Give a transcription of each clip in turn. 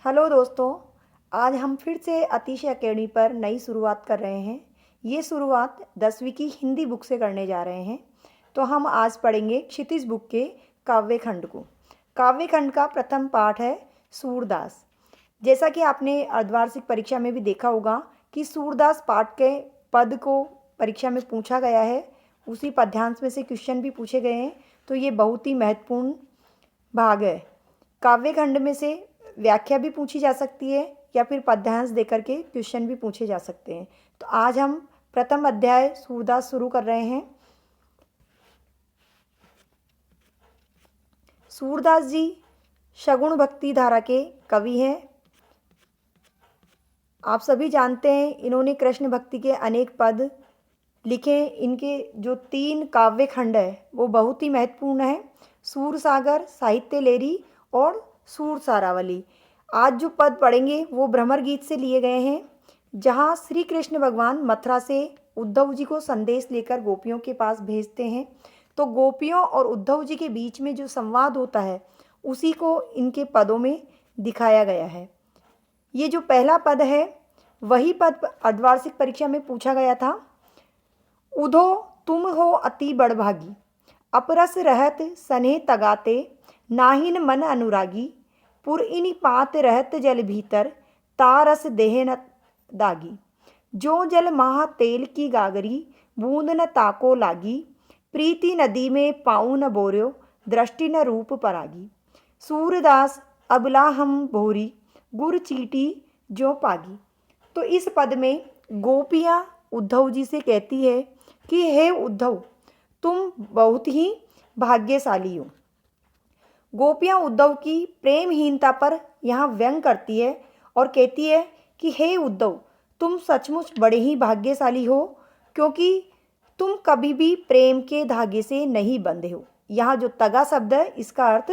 Hello दोस्तों। आज हम फिर से अतिशय अकेडमी पर नई शुरुआत कर रहे हैं। ये शुरुआत 10वीं की हिंदी बुक से करने जा रहे हैं। तो हम आज पढ़ेंगे क्षितिज बुक के काव्य खंड को। काव्य खंड का प्रथम पाठ है सूरदास। जैसा कि आपने अर्धवार्षिक परीक्षा में भी देखा होगा कि सूरदास पाठ के पद को परीक्षा में पूछा गया है, उसी पद्यांश में से क्वेश्चन भी पूछे गए हैं। तो ये बहुत ही महत्वपूर्ण भाग है। काव्य खंड में से व्याख्या भी पूछी जा सकती है या फिर पद्यांश देकर के क्वेश्चन भी पूछे जा सकते हैं। तो आज हम प्रथम अध्याय सूरदास शुरू कर रहे हैं। सूरदास जी सगुण भक्ति धारा के कवि हैं। आप सभी जानते हैं इन्होंने कृष्ण भक्ति के अनेक पद लिखे। इनके जो 3 काव्य खंड है वो बहुत ही महत्वपूर्ण है, सूरसागर, साहित्य लेरी और सूर सारावली। आज जो पद पढ़ेंगे वो भ्रमर गीत से लिए गए हैं, जहाँ श्री कृष्ण भगवान मथुरा से उद्धव जी को संदेश लेकर गोपियों के पास भेजते हैं। तो गोपियों और उद्धव जी के बीच में जो संवाद होता है उसी को इनके पदों में दिखाया गया है। ये जो पहला पद है वही पद अर्धवार्षिक परीक्षा में पूछा गया था। उधो तुम हो अति बड़भागी, अपरस रहत सने तगाते, नाहिन मन अनुरागी, पुरइनि पात रहत जल भीतर, तारस देह न दागी। जो जल महा तेल की गागरी, बूंद न ताको लागी, प्रीति नदी में पाऊँ न बोर्यो, दृष्टि न रूप परागी। सूरदास अबला हम भोरी, गुर चीटी जो पागी। तो इस पद में गोपियाँ उद्धव जी से कहती है कि हे उद्धव, तुम बहुत ही भाग्यशाली हो। गोपियाँ उद्धव की प्रेमहीनता पर यहाँ व्यंग करती है और कहती है कि हे उद्धव, तुम सचमुच बड़े ही भाग्यशाली हो, क्योंकि तुम कभी भी प्रेम के धागे से नहीं बंधे हो। यहाँ जो तगा शब्द है इसका अर्थ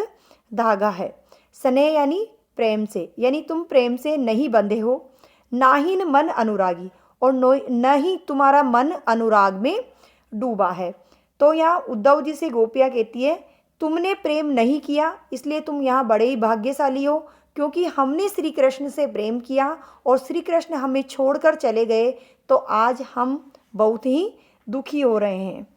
धागा है। स्नेह यानी प्रेम से, यानी तुम प्रेम से नहीं बंधे हो। नाहिन मन अनुरागी, और न ही तुम्हारा मन अनुराग में डूबा है। तो यहाँ उद्धव जी से गोपियाँ कहती है तुमने प्रेम नहीं किया, इसलिए तुम यहाँ बड़े ही भाग्यशाली हो, क्योंकि हमने श्री कृष्ण से प्रेम किया और श्री कृष्ण हमें छोड़कर चले गए, तो आज हम बहुत ही दुखी हो रहे हैं।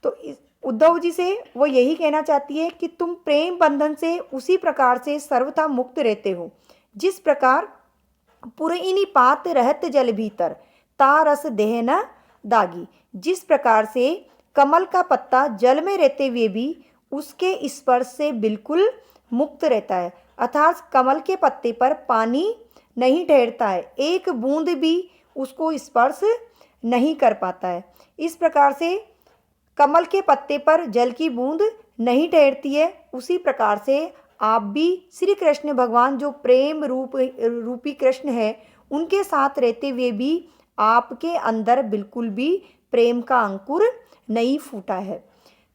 तो उद्धव जी से वो यही कहना चाहती है कि तुम प्रेम बंधन से उसी प्रकार से सर्वथा मुक्त रहते हो, जिस प्रकार पुरइनि पात रहत जल भीतर, तारस देह न दागी। जिस प्रकार से कमल का पत्ता जल में रहते हुए भी उसके स्पर्श से बिल्कुल मुक्त रहता है, अर्थात कमल के पत्ते पर पानी नहीं ठहरता है, एक बूंद भी उसको स्पर्श नहीं कर पाता है। इस प्रकार से कमल के पत्ते पर जल की बूंद नहीं ठहरती है, उसी प्रकार से आप भी श्री कृष्ण भगवान जो प्रेम रूपी कृष्ण है उनके साथ रहते हुए भी आपके अंदर बिल्कुल भी प्रेम का अंकुर नहीं फूटा है।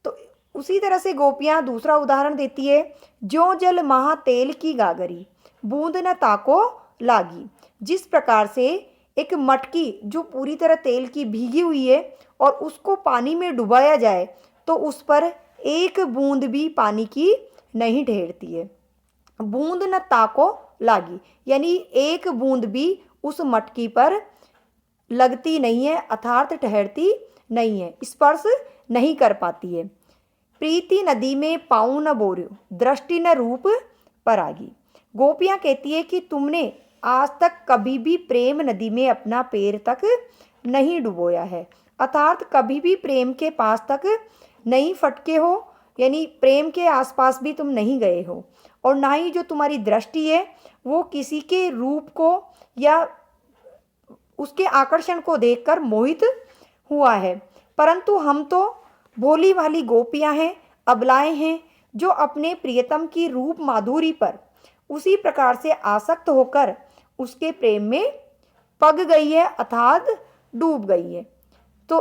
तो उसी तरह से गोपियाँ दूसरा उदाहरण देती है, जो जल महा तेल की गागरी, बूंद न ताको लागी। जिस प्रकार से एक मटकी जो पूरी तरह तेल की भीगी हुई है और उसको पानी में डुबाया जाए तो उस पर एक बूंद भी पानी की नहीं ठहरती है। बूंद न ताको लागी, यानी एक बूंद भी उस मटकी पर लगती नहीं है, अर्थात ठहरती नहीं है, स्पर्श नहीं कर पाती है। प्रीति नदी में पाऊँ न बोर्यो, दृष्टि न रूप परागी। गोपियाँ कहती है कि तुमने आज तक कभी भी प्रेम नदी में अपना पैर तक नहीं डुबोया है, अर्थात कभी भी प्रेम के पास तक नहीं फटके हो, यानी प्रेम के आसपास भी तुम नहीं गए हो, और ना ही जो तुम्हारी दृष्टि है वो किसी के रूप को या उसके आकर्षण को देखकर मोहित हुआ है। परंतु हम तो भोली भाली गोपियां हैं, अबलाएं हैं, जो अपने प्रियतम की रूप माधुरी पर उसी प्रकार से आसक्त होकर उसके प्रेम में पग गई है, अर्थात डूब गई है। तो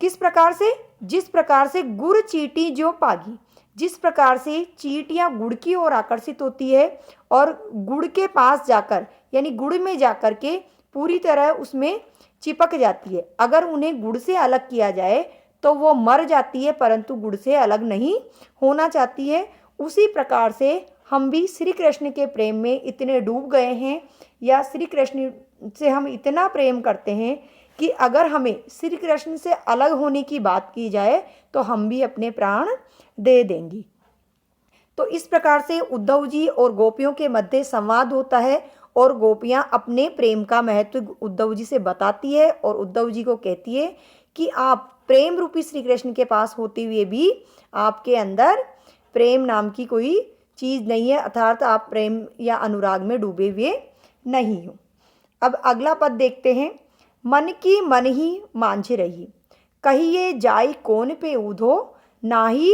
किस प्रकार से? जिस प्रकार से गुड़ चीटी जो पागी, जिस प्रकार से चींटियाँ गुड़ की ओर आकर्षित होती है और गुड़ के पास जाकर, यानी गुड़ में जाकर के पूरी तरह उसमें चिपक जाती है। अगर उन्हें गुड़ से अलग किया जाए तो वो मर जाती है, परंतु गुड़ से अलग नहीं होना चाहती है। उसी प्रकार से हम भी श्री कृष्ण के प्रेम में इतने डूब गए हैं या श्री कृष्ण से हम इतना प्रेम करते हैं कि अगर हमें श्री कृष्ण से अलग होने की बात की जाए तो हम भी अपने प्राण दे देंगे। तो इस प्रकार से उद्धव जी और गोपियों के मध्य संवाद होता है और गोपियाँ अपने प्रेम का महत्व उद्धव जी से बताती है और उद्धव जी को कहती है कि आप प्रेम रूपी श्री कृष्ण के पास होते हुए भी आपके अंदर प्रेम नाम की कोई चीज़ नहीं है, अर्थात आप प्रेम या अनुराग में डूबे हुए नहीं हो। अब अगला पद देखते हैं। मन की मन ही मांझ रही, कहिए जाय कौन पे ऊधो, नाही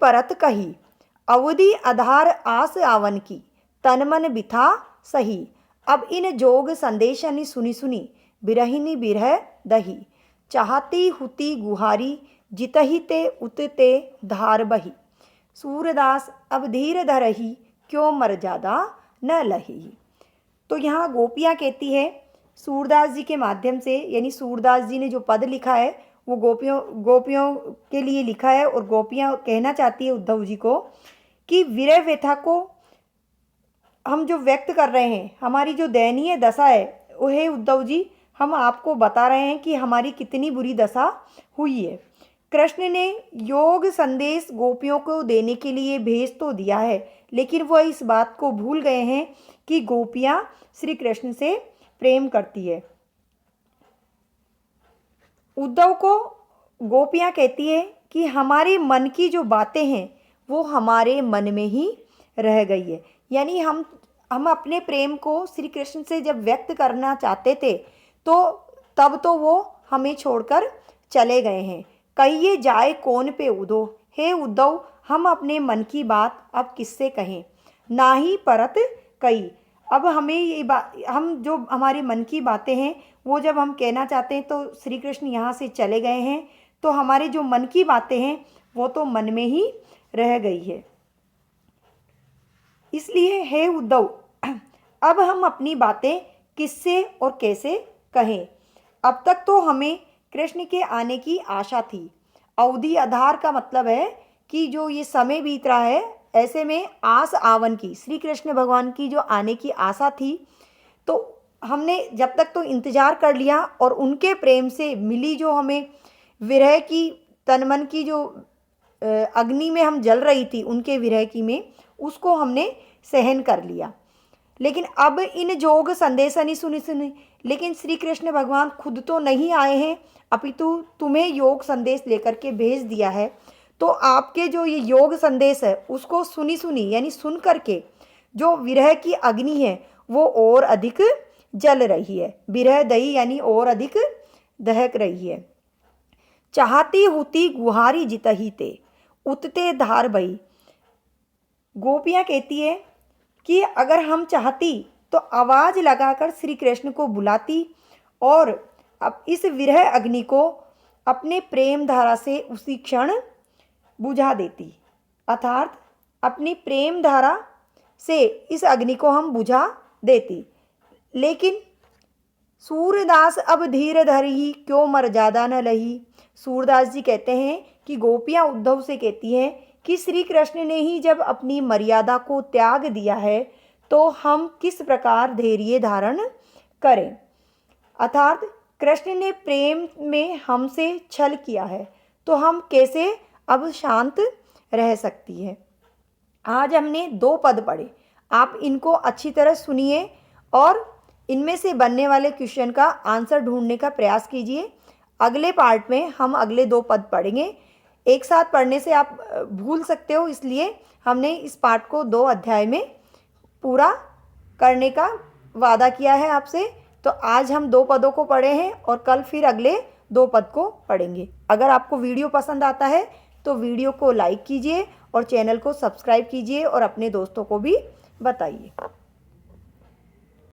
परत कही, अवधि आधार आस आवन की, तन मन बिथा सही। अब इन जोग संदेशनि सुनी सुनी, बिरहिनी बिरह दही, चाहती हुती गुहारी, जितहि ते उतते धार बही। सूरदास अब धीर धरही, क्यों मर्यादा न लही। तो यहाँ गोपियाँ कहती है सूरदास जी के माध्यम से, यानी सूरदास जी ने जो पद लिखा है वो गोपियों के लिए लिखा है और गोपियाँ कहना चाहती है उद्धव जी को कि विरह व्यथा को हम जो व्यक्त कर रहे हैं, हमारी जो दयनीय दशा है, वो है उद्धव जी, हम आपको बता रहे हैं कि हमारी कितनी बुरी दशा हुई है। कृष्ण ने योग संदेश गोपियों को देने के लिए भेज तो दिया है, लेकिन वह इस बात को भूल गए हैं कि गोपियाँ श्री कृष्ण से प्रेम करती है। उद्धव को गोपियाँ कहती है कि हमारे मन की जो बातें हैं वो हमारे मन में ही रह गई है, यानी हम अपने प्रेम को श्री कृष्ण से जब व्यक्त करना चाहते थे तो तब तो वो हमें छोड़कर चले गए हैं। कहिए जाए कौन पे ऊधो, हे उद्धव हम अपने मन की बात अब किससे कहें, ना ही परत कही। अब हमें ये हम जो हमारे मन की बातें हैं वो जब हम कहना चाहते हैं तो श्री कृष्ण यहाँ से चले गए हैं, तो हमारे जो मन की बातें हैं वो तो मन में ही रह गई है। इसलिए हे उद्धव अब हम अपनी बातें किससे और कैसे कहें। अब तक तो हमें कृष्ण के आने की आशा थी। अवधि आधार का मतलब है कि जो ये समय बीत रहा है, ऐसे में आस आवन की, श्री कृष्ण भगवान की जो आने की आशा थी, तो हमने जब तक तो इंतज़ार कर लिया और उनके प्रेम से मिली जो हमें विरह की, तन मन की जो अग्नि में हम जल रही थी उनके विरह की में, उसको हमने सहन कर लिया। लेकिन अब इन जोग संदेश नहीं सुनी, लेकिन श्री कृष्ण भगवान खुद तो नहीं आए हैं, अपितु तुम्हें योग संदेश लेकर के भेज दिया है। तो आपके जो ये योग संदेश है उसको सुनी यानी सुन करके जो विरह की अग्नि है वो और अधिक जल रही है, विरह दही यानी और अधिक दहक रही है। चाहती हुती गुहारी जितही ते, उतते धार बही। गोपियाँ कहती है कि अगर हम चाहती तो आवाज़ लगाकर श्री कृष्ण को बुलाती और अब इस विरह अग्नि को अपने प्रेम धारा से उसी क्षण बुझा देती, अर्थात अपनी प्रेम धारा से इस अग्नि को हम बुझा देती। लेकिन सूरदास अब धीर धरही, क्यों मर्यादा न लही। सूरदास जी कहते हैं कि गोपियाँ उद्धव से कहती हैं कि श्री कृष्ण ने ही जब अपनी मर्यादा को त्याग दिया है तो हम किस प्रकार धैर्य धारण करें, अर्थात कृष्ण ने प्रेम में हमसे छल किया है तो हम कैसे अब शांत रह सकती है। आज हमने 2 पद पढ़े, आप इनको अच्छी तरह सुनिए और इनमें से बनने वाले क्वेश्चन का आंसर ढूंढने का प्रयास कीजिए। अगले पार्ट में हम अगले 2 पद पढ़ेंगे। एक साथ पढ़ने से आप भूल सकते हो, इसलिए हमने इस पाठ को 2 अध्याय में पूरा करने का वादा किया है आपसे। तो आज हम 2 पदों को पढ़े हैं और कल फिर अगले 2 पद को पढ़ेंगे। अगर आपको वीडियो पसंद आता है तो वीडियो को लाइक कीजिए और चैनल को सब्सक्राइब कीजिए और अपने दोस्तों को भी बताइए।